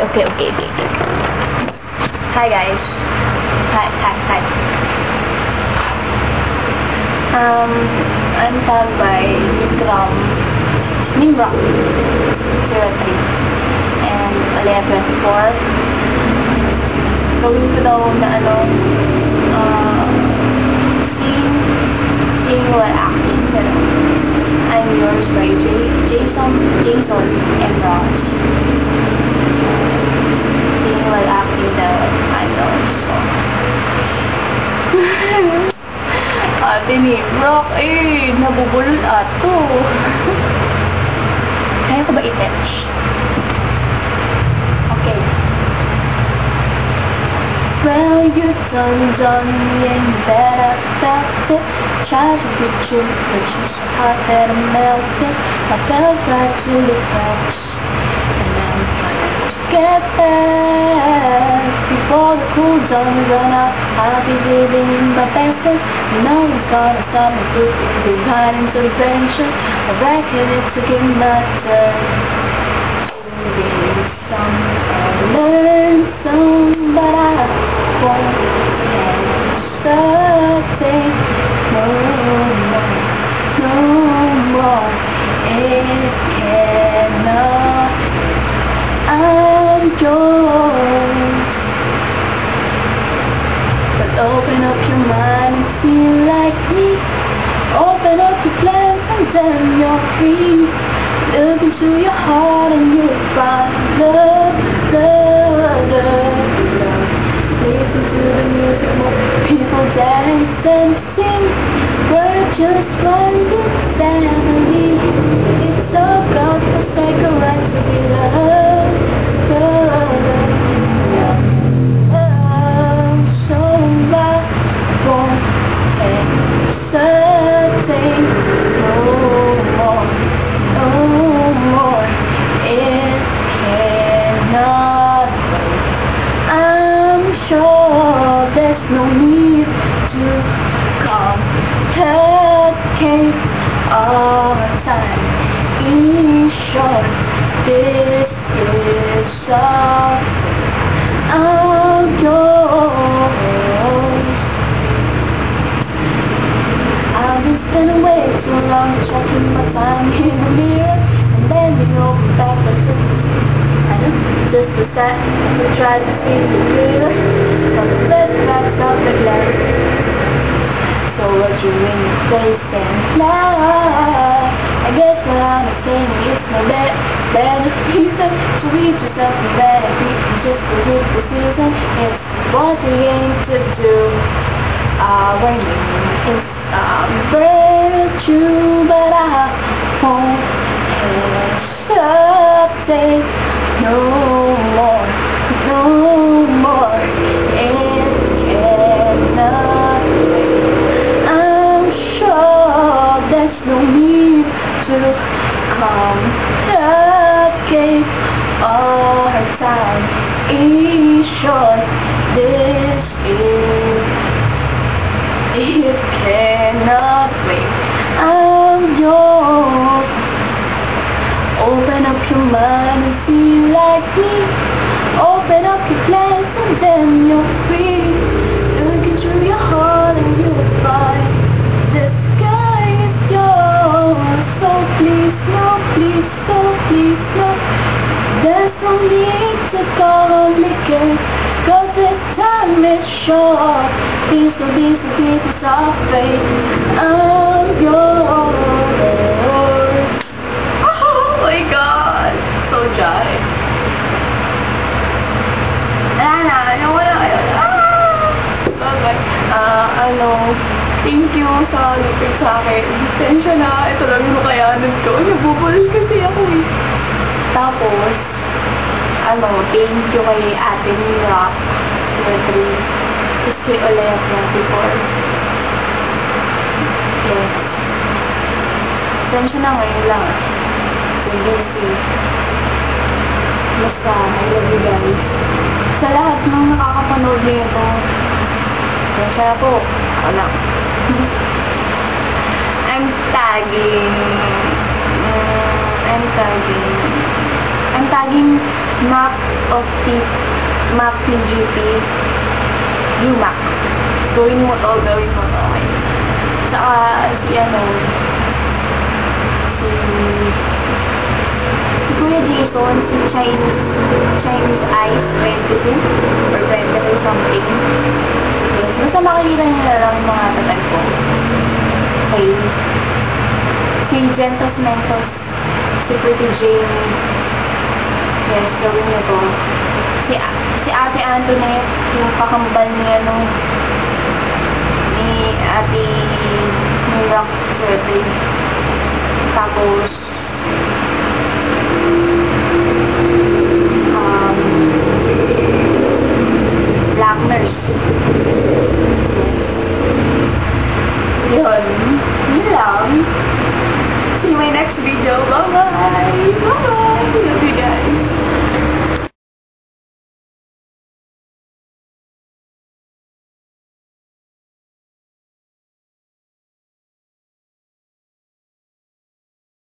Okay. Hi guys. Hi. I'm tagged by Vikram Nimra 03 and 11-4. Gawin ko daw na seeing while acting. Pero I'm yours by Jason and Ross. Seeing while acting daw I'm yours. Ate ni Brock, nabubulol ato. Kaya ko ba i-touch? Okay. Well, you turned on me and that I felt it. Tried to get you, but you so hot that I melted. I fell right to the touch, and I'm trying to get back. Before the cool down run out, I'll be living in my best. No one's gonna stop me behind into the venture. I reckon it's to give my turn. Learn some, but I won't something no more. It cannot. I'm yours. But open up your mind and feel like me. Open up your plans and then you're free. Look into your heart and you'll find love. Listen to the music, more people dance and sing. We're just one big family. It's all about the sacred right to be loved. So I won't hesitate no more. It cannot wait. I'm sure there's no need to complicate our time. In short, this is all I'm yours. I've been spending way too long checking my time in the mirror and bending over backwards. I know this is that to try to see the clearer, but the best back up the glass. So what you mean you say stands now? I guess what I'm saying is my better reason to reach yourself a better reason just to reach the season. It's what we aim to do. Our name is virtue, but I won't hesitate no more. It cannot wait. I'm sure there's no need to complicate our time. In short, this is. It cannot wait. I'm yours. Open up your mind and feel like me. Open up your plans and then you're free. Look into your heart and you'll find the sky is yours. So please no. There's no need to complicate, 'cause this time is short. Piece of faith. I'm yours. Oh my God, so dry. Nawala kayo. Bye-bye. Thank you sa lupit sa akin. Pasensya na, ito lang yung kayanan ko. Nabubulol kasi ako eh. Tapos, thank you kay Ate Mira, 03. Tapos kay Olea 24. Yes. Pasensya na ngayon lang. Thank you. Basta, I love you guys. Sa lahat ng nakakapanood nito, pasensya po. Ako lang. I'm tagging Mac of the Mac ni GP, UMAC. Gawin mo to, okay. Saka, si Kuya Jason, si Chinese Eyes 22 or 23 something. Yes, basta makikita niyo na lang yung mga tatag ko. Kay Ventus Mentos, si Pretty Jane. Yes, gawin niyo to. Si Ate Antoinette, yung kakambal niya ni Ate Mirak Swerte. Tapos, Black Nurse. Yun lang. See you in my next video. Bye-bye!